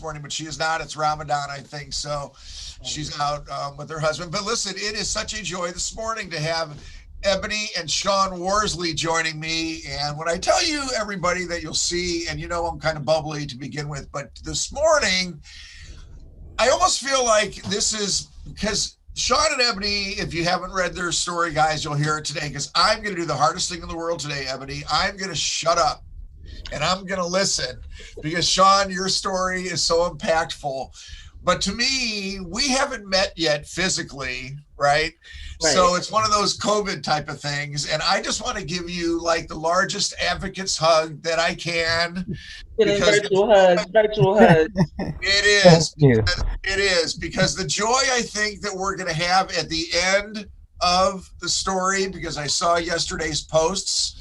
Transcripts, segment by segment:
morning, but she is not. It's Ramadan, I think. So she's out with her husband. But listen, it is such a joy this morning to have Ebony and Sean Worsley joining me. And when I tell you, everybody, that you'll see, and you know I'm kind of bubbly to begin with, but this morning, I almost feel like this is because Sean and Ebony, if you haven't read their story, guys, you'll hear it today because I'm going to do the hardest thing in the world today, Ebony. I'm going to shut up and I'm going to listen because Sean, your story is so impactful. But to me, we haven't met yet physically, right? Right. So it's one of those COVID type of things. And I just want to give you like the largest advocate's hug that I can Getting because virtual hugs, virtual hugs. it Thank is you. it is because the joy I think that we're going to have at the end of the story, because I saw yesterday's posts,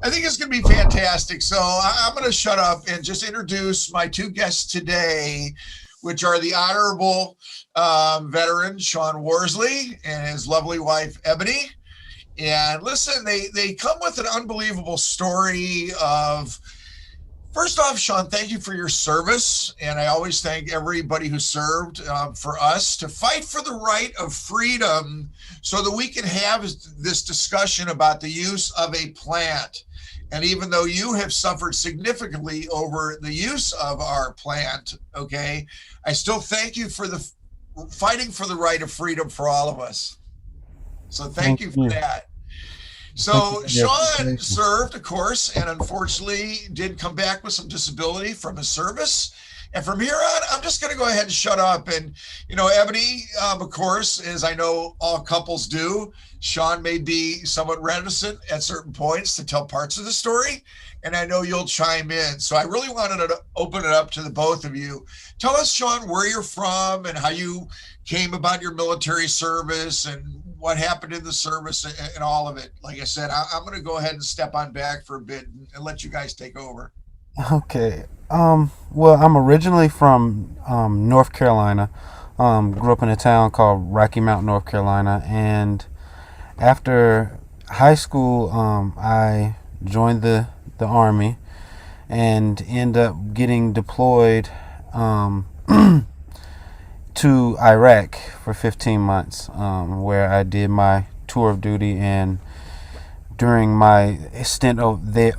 I think it's going to be fantastic. So I'm going to shut up and just introduce my two guests today, which are the honorable veteran Sean Worsley and his lovely wife Ebony. And listen, they come with an unbelievable story of. First off, Sean, thank you for your service. And I always thank everybody who served for us to fight for the right of freedom so that we can have this discussion about the use of a plant. And even though you have suffered significantly over the use of our plant, okay, I still thank you for the fighting for the right of freedom for all of us. So thank Thank you for you. that. Thank you So for the Sean appreciation. served, of course, and unfortunately did come back with some disability from his service. And from here on, I'm just going to go ahead and shut up. And, Ebony, of course, as I know all couples do, Sean may be somewhat reticent at certain points to tell parts of the story. And I know you'll chime in. So I really wanted to open it up to the both of you. Tell us, Sean, where you're from and how you came about your military service and what happened in the service and all of it. Like I said, I'm going to go ahead and step on back for a bit and let you guys take over. Okay. Well, I'm originally from North Carolina. Grew up in a town called Rocky Mount, North Carolina, and after high school, I joined the army and end up getting deployed um, to Iraq for 15 months, where I did my tour of duty. And during my stint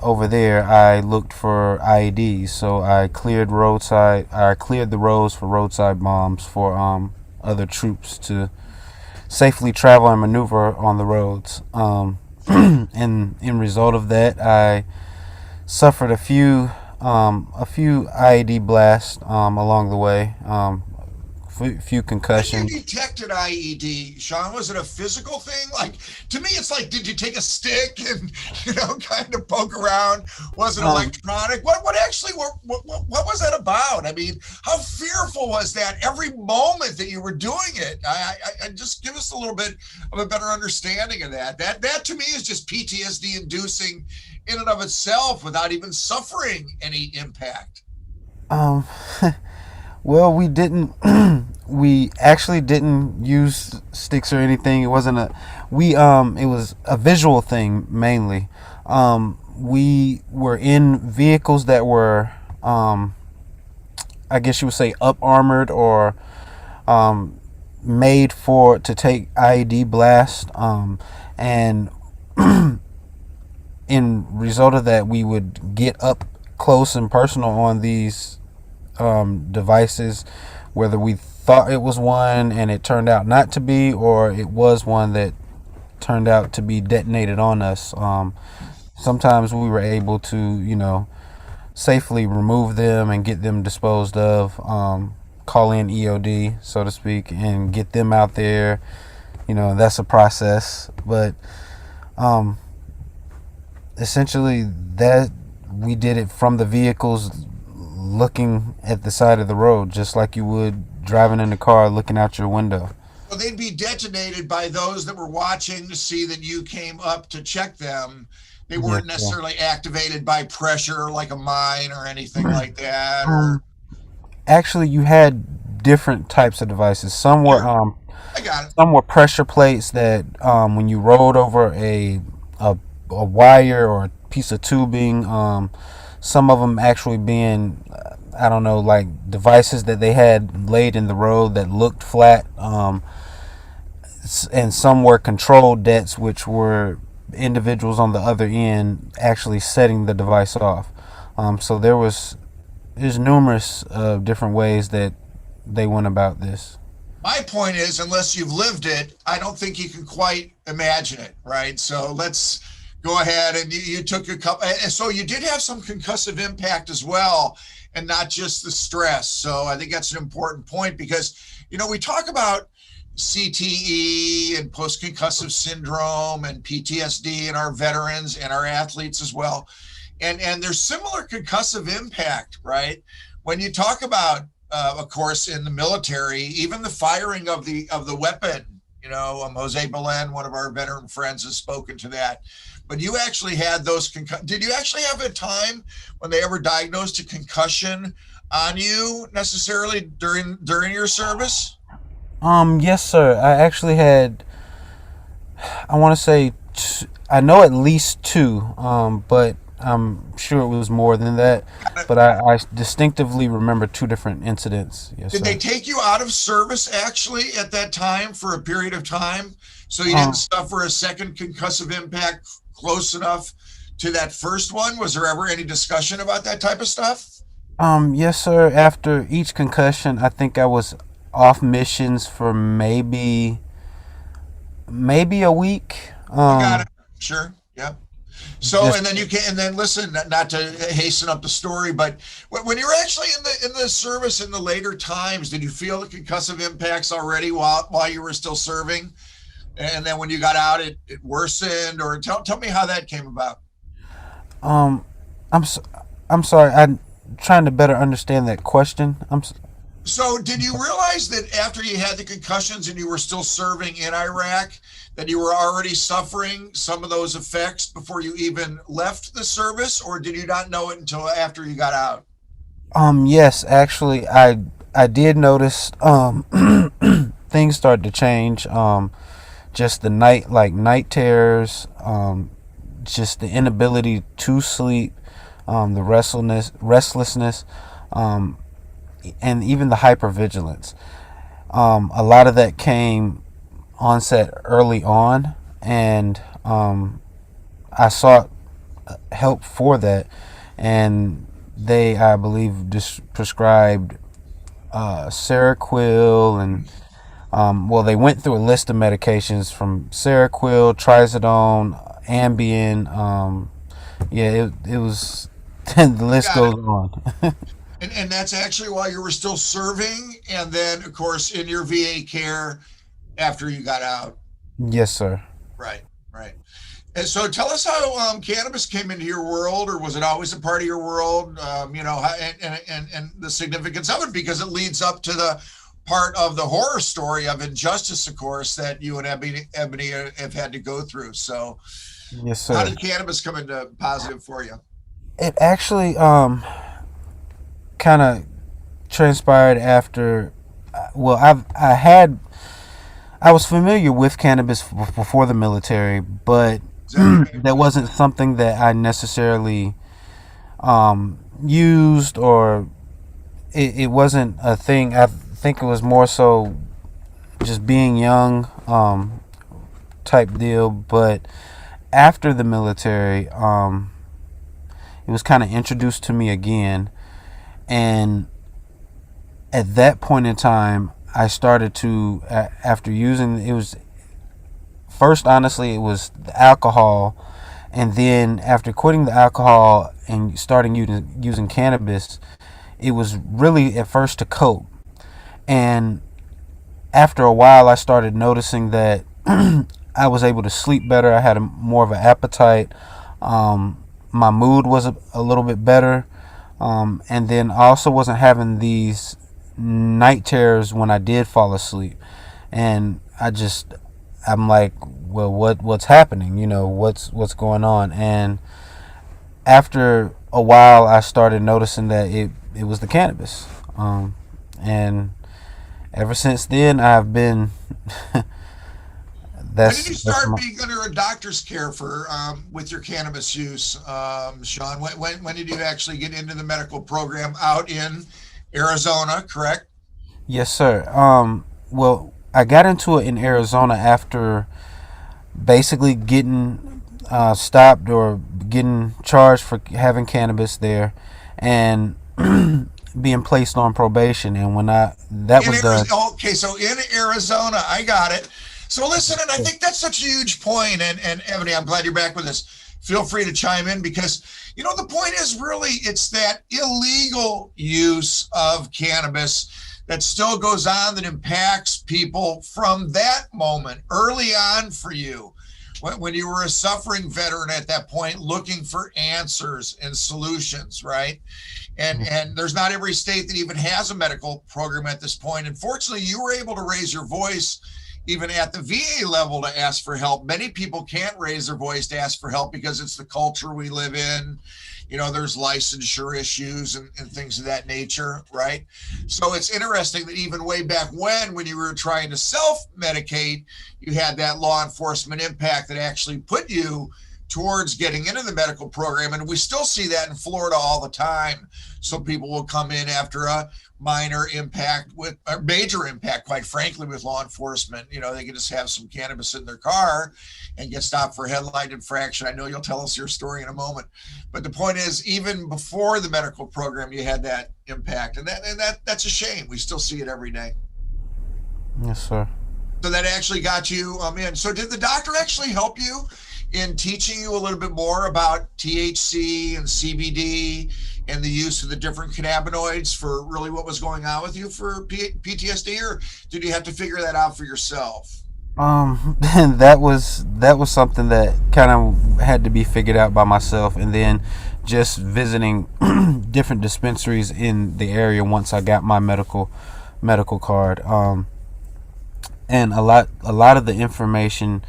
over there, I looked for IEDs. So I cleared the roads for roadside bombs for other troops to safely travel and maneuver on the roads. And in result of that, I suffered a few IED blasts along the way, few How do you concussions. detect an IED, Sean? Was it a physical thing? Like, to me, it's like, did you take a stick and, kind of poke around? Was it Um, electronic? What actually, what was that about? I mean, how fearful was that every moment that you were doing it? I just give us a little bit of a better understanding of that. That to me is just PTSD inducing in and of itself without even suffering any impact. um, well, we didn't. We actually didn't use sticks or anything. It wasn't a. We It was a visual thing mainly. We were in vehicles that were, I guess you would say, up armored or um, made for to take IED blast. And in result of that, we would get up close and personal on these devices, whether we thought it was one and it turned out not to be, or it was one that turned out to be detonated on us. Sometimes we were able to, safely remove them and get them disposed of, call in EOD, so to speak, and get them out there. That's a process. But um, essentially, that we did it from the vehicles looking at the side of the road, just like you would driving in the car looking out your window. So they'd be detonated by those that were watching to see that you came up to check them. They Yes, weren't sir. necessarily activated by pressure like a mine or anything like that. Or Um, Actually, you had different types of devices. sure, I got it. Some were pressure plates that, when you rolled over a a wire or a piece of tubing, some of them actually being, I don't know, like devices that they had laid in the road that looked flat, and some were controlled deaths, which were individuals on the other end actually setting the device off. So there's numerous different ways that they went about this. My point is, unless you've lived it, I don't think you can quite imagine it, right? So let's go ahead, and you took a couple, and so you did have some concussive impact as well, and not just the stress. So I think that's an important point, because we talk about CTE and post-concussive syndrome and PTSD in our veterans and our athletes as well, and there's similar concussive impact, right? When you talk about of course, in the military, even the firing of the weapon, Jose Belen, one of our veteran friends, has spoken to that. But you actually had those did you actually have a time when they ever diagnosed a concussion on you necessarily during your service? Yes, sir. I actually had, I want to say, I know at least two, but I'm sure it was more than that. But I distinctively remember two different incidents. Yes, Did sir. they take you out of service actually at that time for a period of time, so you didn't suffer a second concussive impact close enough to that first one? Was there ever any discussion about that type of stuff? Yes, sir. After each concussion, I think I was off missions for maybe a week. You got it. Sure. Yep. So, Just, and then and then listen, not to hasten up the story, but when you were actually in the service in the later times, did you feel the concussive impacts already while you were still serving? And then when you got out, it worsened, or tell me how that came about. um, I'm sorry. I'm trying to better understand that question. So did you realize that after you had the concussions and you were still serving in Iraq, that you were already suffering some of those effects before you even left the service, or did you not know it until after you got out? Yes, actually, I did notice things started to change. Just the night terrors, just the inability to sleep, the restlessness, and even the hypervigilance. A lot of that came onset early on, and I sought help for that, and they, I believe, just prescribed Seroquel, and well, they went through a list of medications from Seroquel, Trazodone, Ambien. Yeah, it was the list goes on. And that's actually while you were still serving, and then of course in your VA care after you got out. Yes, sir. Right, right. And so tell us how cannabis came into your world, or was it always a part of your world? And the significance of it, because it leads up to the part of the horror story of injustice, of course, that you and Eboni have had to go through. So Yes, sir. how did cannabis come into positive for you? It actually kind of transpired after. Well, I was familiar with cannabis before the military, but that wasn't something that I necessarily used, or it wasn't a thing. I think it was more so just being young type deal. But after the military, it was kind of introduced to me again, and at that point in time, I started to, after using, it was first, honestly, it was the alcohol, and then after quitting the alcohol and starting using cannabis, it was really at first to cope. And after a while, I started noticing that I was able to sleep better. I had more of an appetite. My mood was a little bit better. And then I also wasn't having these night terrors when I did fall asleep. And I'm like, well, what's happening? What's going on? And after a while, I started noticing that it was the cannabis. And ever since then, I've been When did you that's start my, being under a doctor's care for with your cannabis use, Sean? When did you actually get into the medical program out in Arizona? Correct. yes, sir. Well, I got into it in Arizona after basically getting stopped or getting charged for having cannabis there, and being placed on probation. And when I that In was done, Arizona, okay, so in Arizona, I got it. So listen, and I think that's such a huge point. And Ebony, I'm glad you're back with us. Feel free to chime in because the point is really it's that illegal use of cannabis that still goes on that impacts people from that moment early on for you. When you were a suffering veteran at that point, looking for answers and solutions, right? And there's not every state that even has a medical program at this point. And fortunately, you were able to raise your voice even at the VA level to ask for help. Many people can't raise their voice to ask for help because it's the culture we live in. There's licensure issues and things of that nature, right? So it's interesting that even way back when you were trying to self-medicate, you had that law enforcement impact that actually put you towards getting into the medical program. And we still see that in Florida all the time. So people will come in after a minor impact with a major impact, quite frankly, with law enforcement. They can just have some cannabis in their car and get stopped for a headlight infraction. I know you'll tell us your story in a moment. But the point is, even before the medical program, you had that impact. And that's a shame. We still see it every day. yes, sir. So that actually got you in. So did the doctor actually help you in teaching you a little bit more about THC and CBD and the use of the different cannabinoids for really what was going on with you for PTSD, or did you have to figure that out for yourself? That was something that kind of had to be figured out by myself, and then just visiting different dispensaries in the area once I got my medical card. And a lot of the information,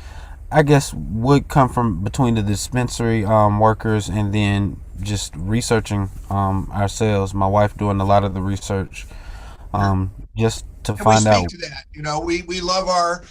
I guess, would come from between the dispensary workers, and then just researching ourselves. My wife doing a lot of the research, just to And we find speak out. to that. We love our,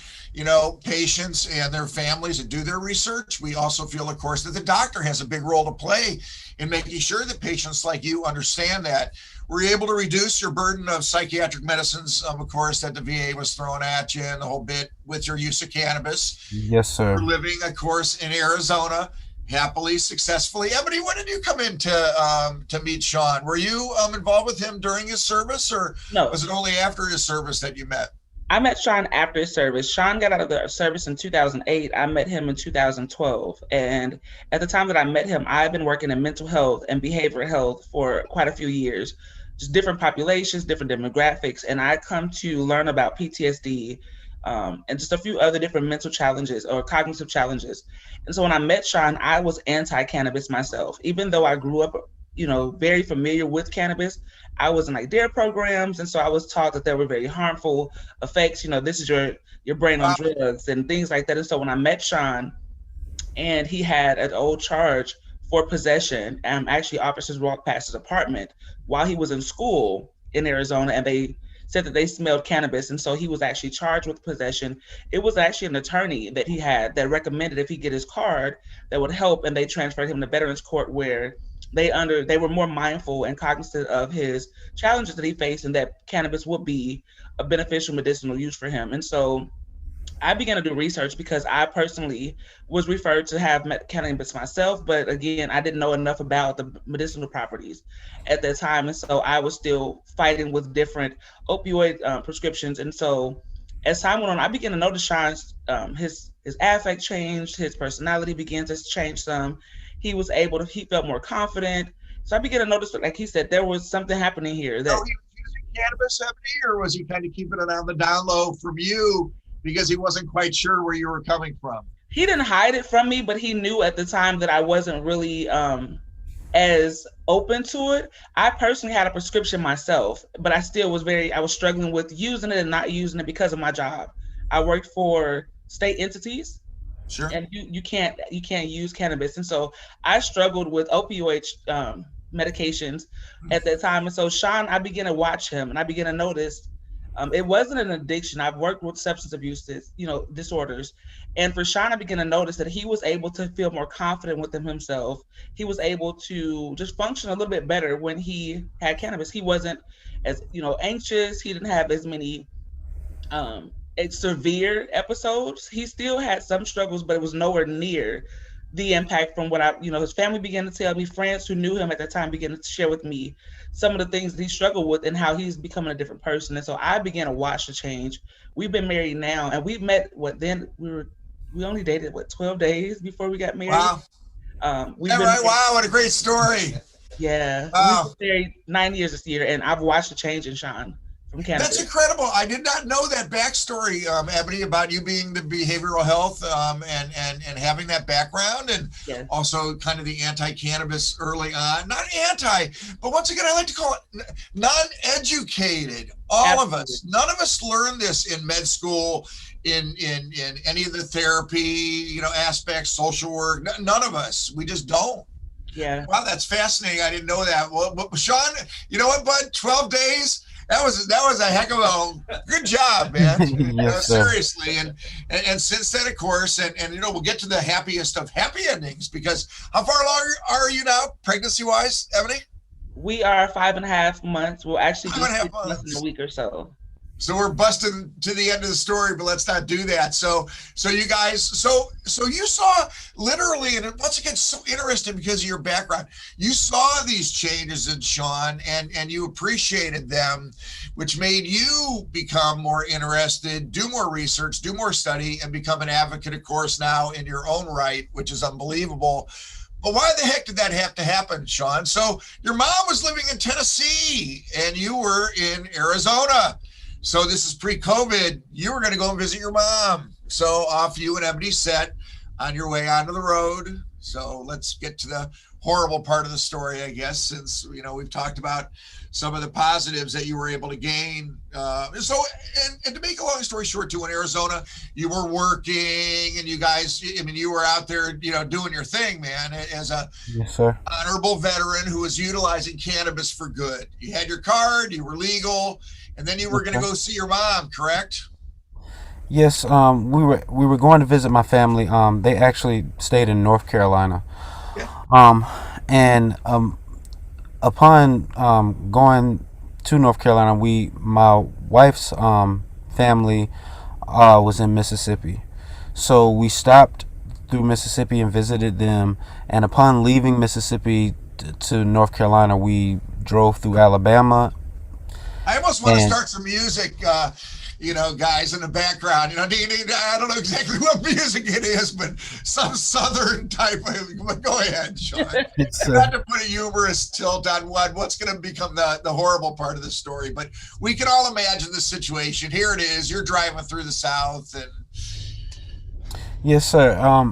patients and their families that do their research. We also feel, of course, that the doctor has a big role to play in making sure that patients like you understand that. We're able to reduce your burden of psychiatric medicines, of course, that the VA was throwing at you and the whole bit with your use of cannabis. Yes, We're sir. living, of course, in Arizona, happily, successfully. Ebony, when did you come in to meet Sean? Were you involved with him during his service, or No, was it only after his service that you met? I met Sean after his service. Sean got out of the service in 2008. I met him in 2012. And at the time that I met him, I've been working in mental health and behavioral health for quite a few years, just different populations, different demographics. And I come to learn about PTSD, and just a few other different mental challenges or cognitive challenges. And so when I met Sean, I was anti cannabis myself, even though I grew up, very familiar with cannabis. I was in like DARE programs, and so I was taught that there were very harmful effects. This is your brain on Wow. drugs and things like that. And so when I met Sean, and he had an old charge for possession, actually officers walked past his apartment while he was in school in Arizona, and they said that they smelled cannabis, and so he was actually charged with possession. It was actually an attorney that he had that recommended if he get his card that would help, and they transferred him to Veterans Court where they were more mindful and cognizant of his challenges that he faced, and that cannabis would be a beneficial medicinal use for him. And so I began to do research because I personally was referred to have cannabis myself, but again, I didn't know enough about the medicinal properties at that time, and so I was still fighting with different opioid prescriptions. And so, as time went on, I began to notice Sean's his affect changed, his personality began to change some. He felt more confident. So I began to notice, like he said, there was something happening here So that he was using cannabis, Ebony, or was he kind of keeping it on the down low from you because he wasn't quite sure where you were coming from? he didn't hide it from me, but he knew at the time that I wasn't really as open to it. I personally had a prescription myself, but I was struggling with using it and not using it because of my job. I worked for state entities, Sure. and you can't use cannabis, and so I struggled with opioid medications at that time. And so Sean, I began to watch him, and I began to notice It wasn't an addiction. I've worked with substance abuse, disorders. And for Sean, I began to notice that he was able to feel more confident within himself. He was able to just function a little bit better when he had cannabis. He wasn't as, anxious. He didn't have as many severe episodes. He still had some struggles, but it was nowhere near the impact from what his family began to tell me. Friends who knew him at the time began to share with me some of the things that he struggled with and how he's becoming a different person. And so I began to watch the change. We've been married now, and we've met. We only dated 12 days before we got married. Wow. We've been right. Wow, what a great story. Yeah. We've been married 9 years this year, and I've watched the change in Sean from cannabis. That's incredible. I did not know that backstory, Eboni, about you being the behavioral health and having that background, and also kind of the anti-cannabis early on. Not anti, but once again, I like to call it non-educated. All of us, none of us learned this in med school, in any of the therapy, aspects, social work. None of us. We just don't. Yeah. Wow, that's fascinating. I didn't know that. Well, Sean, you know what, bud? 12 days. That was a heck of a good job, man. Yes, seriously. And since then, of course, and we'll get to the happiest of happy endings, because how far along are you now, pregnancy wise, Eboni? We are 5.5 months. We'll actually be 5.5 6 months in a week or so. So we're busting to the end of the story, but let's not do that. So you guys, so you saw literally, and once again, so interesting because of your background, you saw these changes in Sean and you appreciated them, which made you become more interested, do more research, do more study, and become an advocate, of course, now in your own right, which is unbelievable. But why the heck did that have to happen, Sean? So your mom was living in Tennessee and you were in Arizona. So this is pre-COVID. You were going to go and visit your mom. So off you and Eboni set on your way onto the road. So let's get to the horrible part of the story, I guess, since, we've talked about some of the positives that you were able to gain. And to make a long story short, too, in Arizona, you were working and you guys, you were out there, doing your thing, man, as a honorable veteran who was utilizing cannabis for good. You had your card, you were legal, and then you were going to go see your mom, correct? Yes, we were going to visit my family. They actually stayed in North Carolina. Yeah. And upon going to North Carolina, my wife's family was in Mississippi. So we stopped through Mississippi and visited them. And upon leaving Mississippi to North Carolina, we drove through Alabama. I almost want to start some music, guys in the background. I don't know exactly what music it is, but some southern type of. Go ahead, Sean. Not to put a humorous tilt on what's going to become the horrible part of the story, but we can all imagine the situation. Here it is. You're driving through the South, and yes, sir.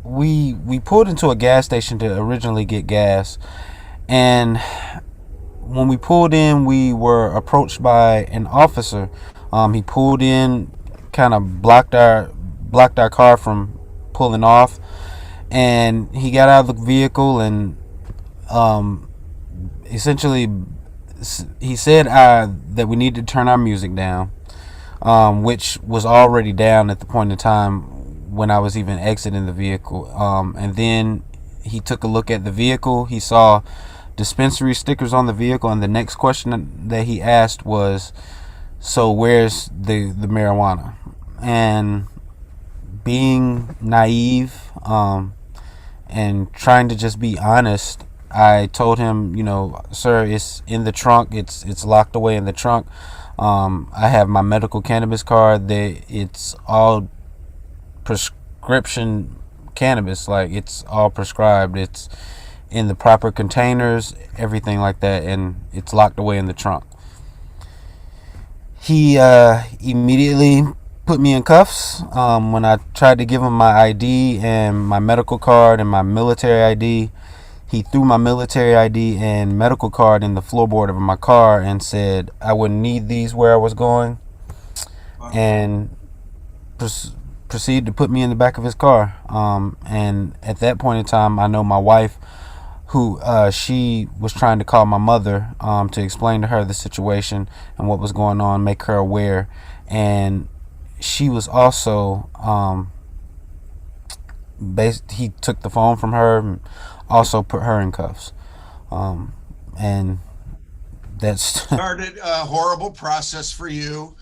We pulled into a gas station to originally get gas, and when we pulled in, we were approached by an officer. He pulled in, kind of blocked our car from pulling off, and he got out of the vehicle and essentially he said that we needed to turn our music down, which was already down at the point in time when I was even exiting the vehicle. And then he took a look at the vehicle. He saw dispensary stickers on the vehicle, and the next question that he asked was, so where's the marijuana? And being naive and trying to just be honest, I told him, sir, it's in the trunk. It's locked away in the trunk. I have my medical cannabis card. It's all prescription cannabis. Like, it's all prescribed. It's in the proper containers, everything like that, and it's locked away in the trunk. He immediately put me in cuffs. When I tried to give him my ID and my medical card and my military ID, he threw my military ID and medical card in the floorboard of my car and said I wouldn't need these where I was going, and proceeded to put me in the back of his car. And at that point in time, I know my wife, who she was trying to call my mother to explain to her the situation and what was going on, make her aware. And she was also he took the phone from her and also put her in cuffs. And that's Started a horrible process for you.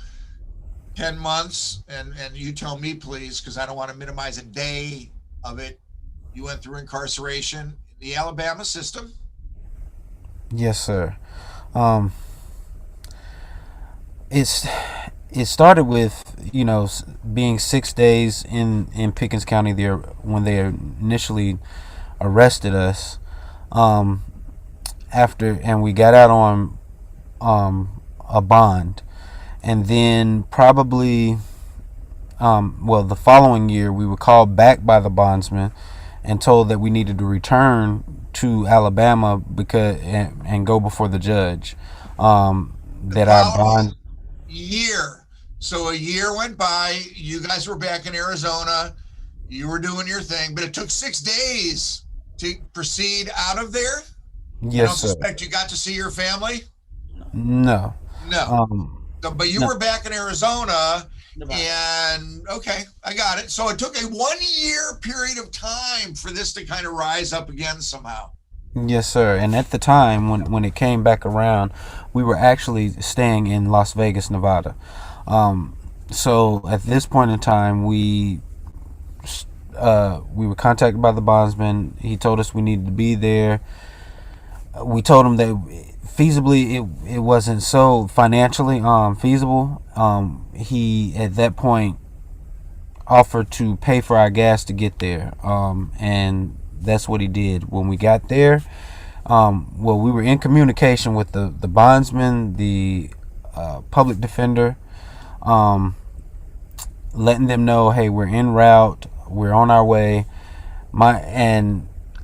10 months, and you tell me, please, because I don't want to minimize a day of it. You went through incarceration in the Alabama system. Yes, sir. It's it started with, being 6 days in Pickens County there when they initially arrested us. And we got out on a bond, and then probably the following year we were called back by the bondsman and told that we needed to return to Alabama and go before the judge. That our bond year. So a year went by. You guys were back in Arizona. You were doing your thing, but it took 6 days to proceed out of there. Yes, I don't sir. suspect you got to see your family. No. But you were back in Arizona. And okay, I got it. So it took a 1 year period of time for this to kind of rise up again somehow. Yes, sir. And at the time when it came back around, we were actually staying in Las Vegas, Nevada. So at this point in time, we were contacted by the bondsman. He told us we needed to be there. We told him that feasibly it wasn't so financially feasible. He at that point offered to pay for our gas to get there, and that's what he did. When we got there, we were in communication with the bondsman, the public defender, letting them know, hey, we're en route, we're on our way.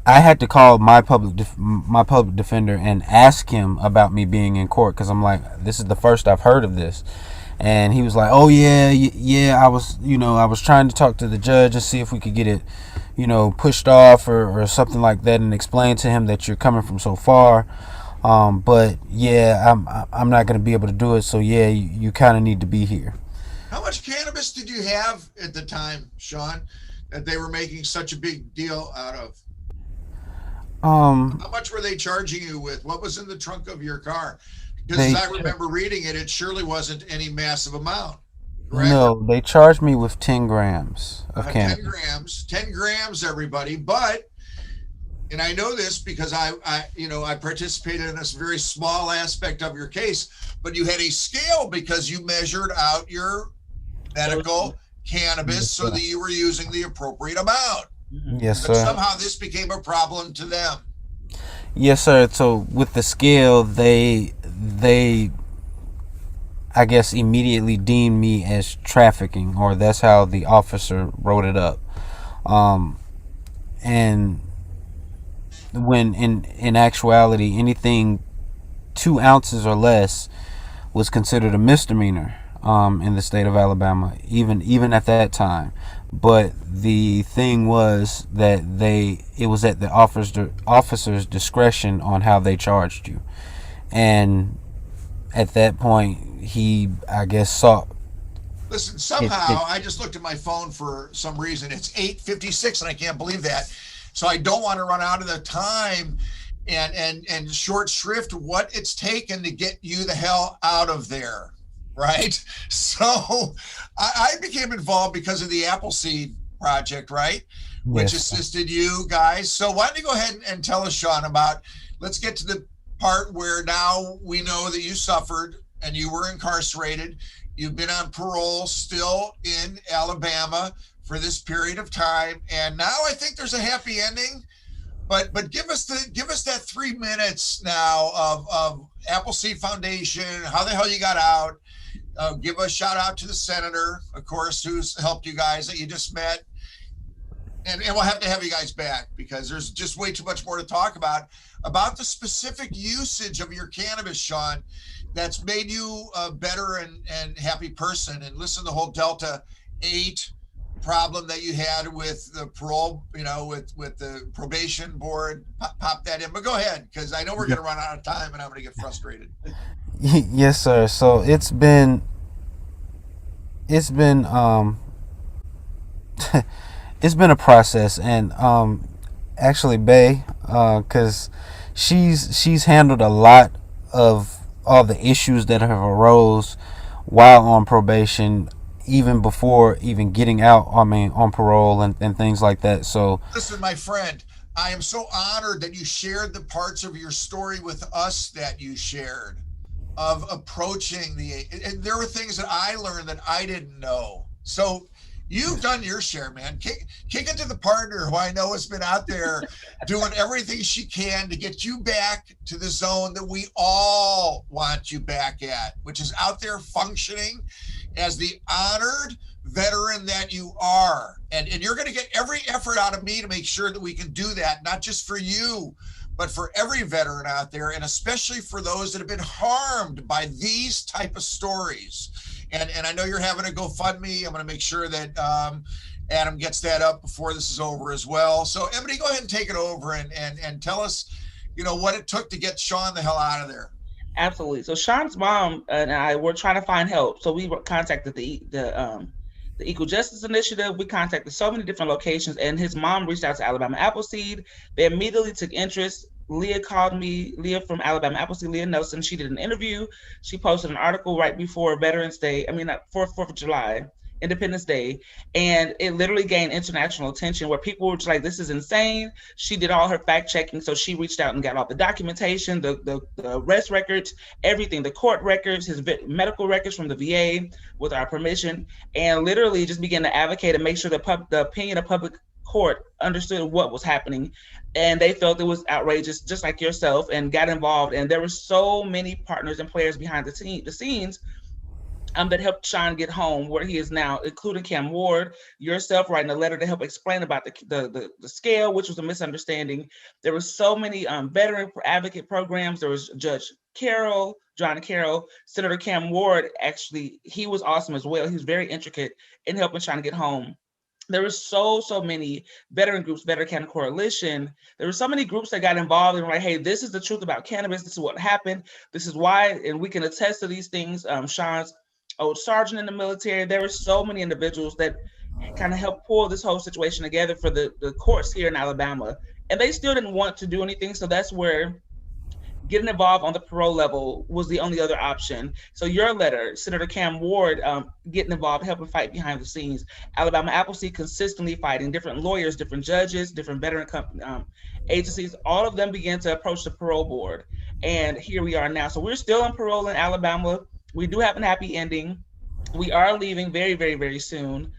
I had to call my public defender and ask him about me being in court, because I'm like, this is the first I've heard of this. And he was like, oh yeah, I was trying to talk to the judge and see if we could get it, pushed off or something like that, and explain to him that you're coming from so far. But yeah, I'm not going to be able to do it. So yeah, you kind of need to be here. How much cannabis did you have at the time, Sean, that they were making such a big deal out of? How much were they charging you with? What was in the trunk of your car? Because as I remember reading it, it surely wasn't any massive amount. Correct? No, they charged me with 10 grams of cannabis. 10 grams, everybody. But, and I know this because I participated in this very small aspect of your case, but you had a scale because you measured out your medical cannabis so that you were using the appropriate amount. Yes, but sir. Somehow this became a problem to them. Yes, sir. So with the scale, they I guess immediately deemed me as trafficking, or that's how the officer wrote it up. And when in actuality, anything 2 ounces or less was considered a misdemeanor in the state of Alabama, even at that time. But the thing was that it was at the officer's discretion on how they charged you. And at that point, he, I guess, saw. Listen, somehow I just looked at my phone for some reason. It's 8:56, and I can't believe that. So I don't want to run out of the time and short shrift what it's taken to get you the hell out of there, right? So I became involved because of the Appleseed Project, right? Which assisted you guys. So why don't you go ahead and tell us, Sean, let's get to the part where now we know that you suffered and you were incarcerated. You've been on parole still in Alabama for this period of time, and now I think there's a happy ending. But give us that 3 minutes now of Appleseed Foundation, how the hell you got out. Give a shout out to the senator, of course, who's helped you guys that you just met. And we'll have to have you guys back because there's just way too much more to talk about the specific usage of your cannabis, Sean, that's made you a better and happy person. And listen, the whole Delta 8 problem that you had with the parole, with the probation board, pop that in. But go ahead, because I know we're going to run out of time and I'm going to get frustrated. Yes, sir. So it's been it's been it's been a process, and actually Bay, because she's handled a lot of all the issues that have arose while on probation, even before even getting out, I mean, on parole and things like that. So Listen, my friend, I am so honored that you shared the parts of your story with us that you shared of approaching and there were things that I learned that I didn't know. So you've done your share, man. Kick it to the partner who I know has been out there doing everything she can to get you back to the zone that we all want you back at, which is out there functioning as the honored veteran that you are. And you're going to get every effort out of me to make sure that we can do that, not just for you, but for every veteran out there, and especially for those that have been harmed by these type of stories. And I know you're having a GoFundMe. I'm going to make sure that Adam gets that up before this is over as well. So Eboni, go ahead and take it over and tell us, what it took to get Sean the hell out of there. Absolutely. So Sean's mom and I were trying to find help. So we contacted the Equal Justice Initiative. We contacted so many different locations, and his mom reached out to Alabama Appleseed. They immediately took interest. Leah called me, Leah from Alabama Appleseed, Leah Nelson. She did an interview. She posted an article right before Veterans Day, for 4th of July, Independence Day, and it literally gained international attention where people were just like, this is insane. She did all her fact checking, so she reached out and got all the documentation, the arrest records, everything, the court records, his medical records from the VA with our permission, and literally just began to advocate and make sure the opinion of public court understood what was happening, and they felt it was outrageous, just like yourself, and got involved. And there were so many partners and players behind the scenes that helped Sean get home where he is now, including Cam Ward, yourself writing a letter to help explain about the scale, which was a misunderstanding. There were so many veteran advocate programs. There was Judge Carroll, John Carroll, Senator Cam Ward. Actually, he was awesome as well. He was very intricate in helping Sean get home. There were so many veteran groups, Veteran Canada Coalition. There were so many groups that got involved and were like, hey, this is the truth about cannabis. This is what happened. This is why, and we can attest to these things. Sean's old sergeant in the military. There were so many individuals that kind of helped pull this whole situation together for the courts here in Alabama. And they still didn't want to do anything. So that's where getting involved on the parole level was the only other option. So your letter, Senator Cam Ward, getting involved, helping fight behind the scenes. Alabama Appleseed consistently fighting, different lawyers, different judges, different veteran agencies, all of them began to approach the parole board. And here we are now. So we're still on parole in Alabama. We do have a happy ending. We are leaving very, very, very soon.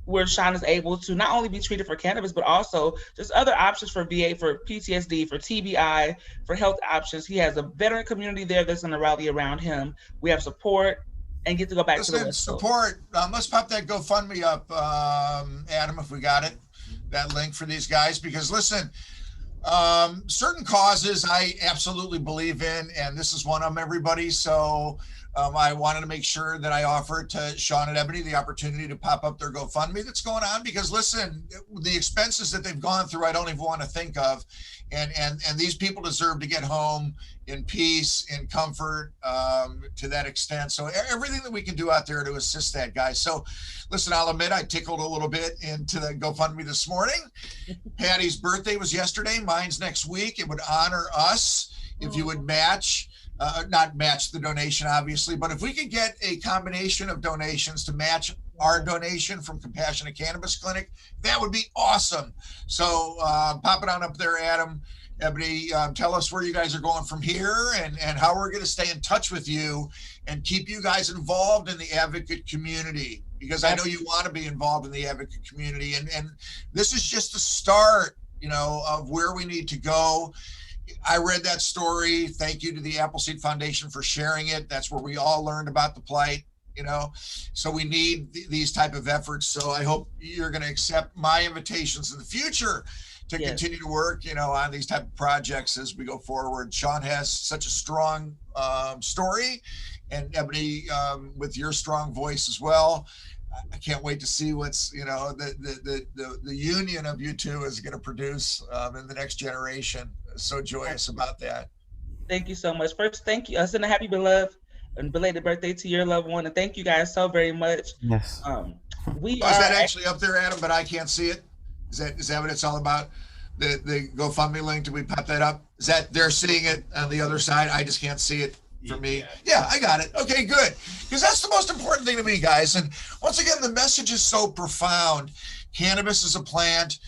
Where Sean is able to not only be treated for cannabis, but also just other options for VA, for PTSD, for TBI, for health options. He has a veteran community there that's going to rally around him. We have support and get to go back to the West support. Let's pop that GoFundMe up, Adam, if we got it, that link for these guys. Because listen, certain causes I absolutely believe in, and this is one of them, everybody. So I wanted to make sure that I offered to Sean and Eboni the opportunity to pop up their GoFundMe that's going on, because listen, the expenses that they've gone through, I don't even want to think of. And these people deserve to get home in peace, in comfort, to that extent. So everything that we can do out there to assist that guy. So listen, I'll admit I tickled a little bit into the GoFundMe this morning. Patty's birthday was yesterday. Mine's next week. It would honor us if you would not match the donation, obviously, but if we could get a combination of donations to match our donation from Compassionate Cannabis Clinic, that would be awesome. So pop it on up there, Adam. Eboni, tell us where you guys are going from here and how we're going to stay in touch with you and keep you guys involved in the advocate community, because I know you want to be involved in the advocate community. And this is just the start, of where we need to go. I read that story. Thank you to the Appleseed Foundation for sharing it. That's where we all learned about the plight, so we need these type of efforts. So I hope you're going to accept my invitations in the future to continue to work, on these type of projects as we go forward. Sean has such a strong story, and Eboni, with your strong voice as well. I can't wait to see what's the union of you two is going to produce in the next generation. So joyous about that. Thank you so much. First, thank you. Send a happy beloved and belated birthday to your loved one, and thank you guys so very much. Yes. We is that actually up there, Adam? But I can't see it. Is that what it's all about? The GoFundMe link? Did we pop that up? Is that they're seeing it on the other side? I just can't see it for me. Yeah, I got it. Okay, good. Because that's the most important thing to me, guys. And once again, the message is so profound. Cannabis is a plant.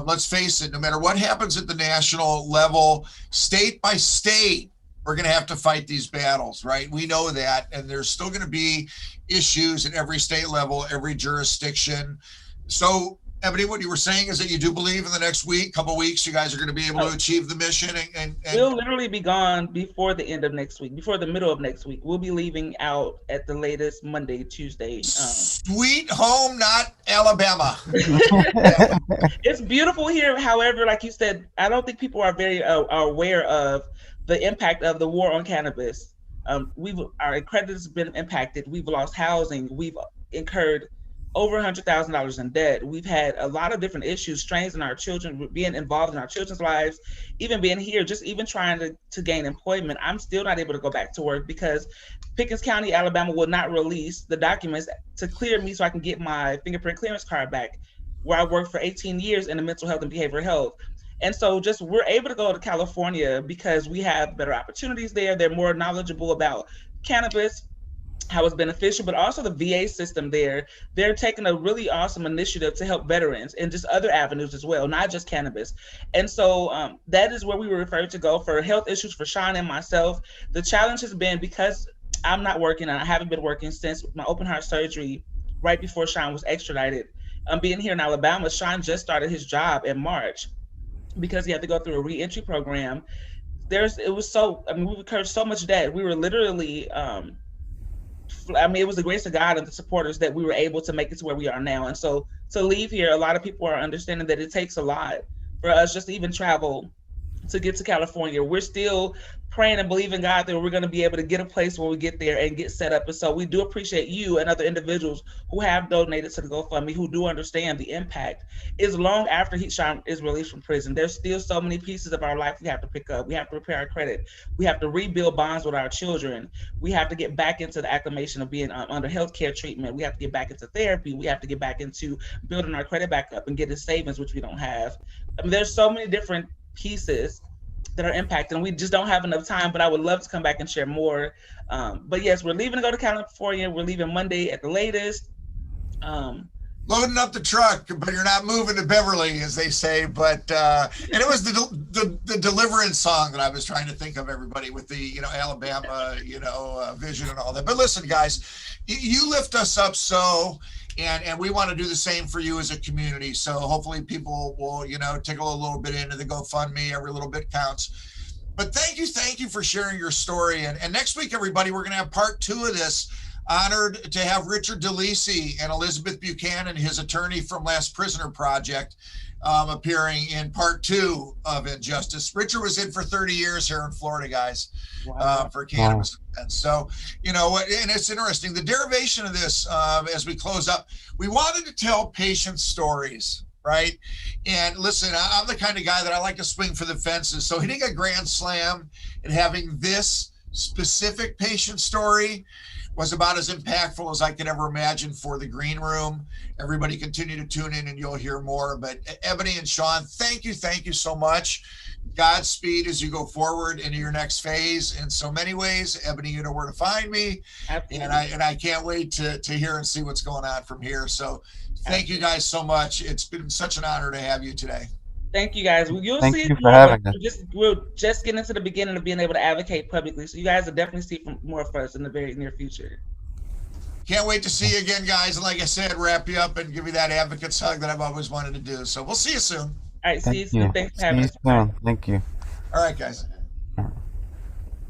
Let's face it, no matter what happens at the national level, state by state, we're going to have to fight these battles, right? We know that. And there's still going to be issues at every state level, every jurisdiction. So, Eboni, what you were saying is that you do believe in the next couple weeks, you guys are going to be able to achieve the mission. And we'll literally be gone before the end of next week, before the middle of next week. We'll be leaving out at the latest Monday, Tuesday. Sweet home, not Alabama. It's beautiful here. However, like you said, I don't think people are very aware of the impact of the war on cannabis. Our credit has been impacted. We've lost housing. We've incurred over $100,000 in debt. We've had a lot of different issues, strains in our children, being involved in our children's lives, even being here, just even trying to gain employment. I'm still not able to go back to work because Pickens County, Alabama will not release the documents to clear me so I can get my fingerprint clearance card back, where I worked for 18 years in the mental health and behavioral health. And so just we're able to go to California because we have better opportunities there. They're more knowledgeable about cannabis, how it's beneficial, but also the VA system there. They're taking a really awesome initiative to help veterans and just other avenues as well, not just cannabis. And so that is where we were referred to go for health issues for Sean and myself. The challenge has been because I'm not working and I haven't been working since my open heart surgery right before Sean was extradited. Being here in Alabama, Sean just started his job in March because he had to go through a re-entry program. We incurred so much debt. We were literally, it was the grace of God and the supporters that we were able to make it to where we are now. And so to leave here, a lot of people are understanding that it takes a lot for us just to even travel to get to California. We're still praying and believing God that we're going to be able to get a place when we get there and get set up. And so we do appreciate you and other individuals who have donated to the GoFundMe, who do understand the impact. It's long after Sean is released from prison. There's still so many pieces of our life we have to pick up. We have to repair our credit. We have to rebuild bonds with our children. We have to get back into the acclimation of being under healthcare treatment. We have to get back into therapy. We have to get back into building our credit back up and getting savings, which we don't have. There's so many different pieces that are impacted, and we just don't have enough time, but I would love to come back and share more. But yes, we're leaving to go to California. We're leaving Monday at the latest. Loading up the truck, but you're not moving to Beverly, as they say. But and it was the Deliverance song that I was trying to think of, everybody, with the Alabama vision and all that. But listen, guys, you lift us up so. And we want to do the same for you as a community. So hopefully people will, tickle a little bit into the GoFundMe. Every little bit counts. But thank you for sharing your story. And next week, everybody, we're going to have part 2 of this. Honored to have Richard DeLisi and Elizabeth Buchanan, his attorney from Last Prisoner Project, appearing in part 2 of Injustice. Richard was in for 30 years here in Florida, guys, for cannabis. And so, and it's interesting, the derivation of this, as we close up, we wanted to tell patient stories, right? And listen, I'm the kind of guy that I like to swing for the fences. So hitting a grand slam and having this specific patient story was about as impactful as I could ever imagine for the green room. Everybody continue to tune in and you'll hear more. But Eboni and Sean, thank you so much. Godspeed as you go forward into your next phase in so many ways. Eboni, you know where to find me. Absolutely. And I can't wait to hear and see what's going on from here. So thank you guys so much. It's been such an honor to have you today. Thank you, guys. You'll Thank see you for having us. We're just getting into the beginning of being able to advocate publicly. So you guys will definitely see more of us in the very near future. Can't wait to see you again, guys. And like I said, wrap you up and give you that advocate's hug that I've always wanted to do. So we'll see you soon. All right, see you soon. Thanks for having us. Thank you. All right, guys.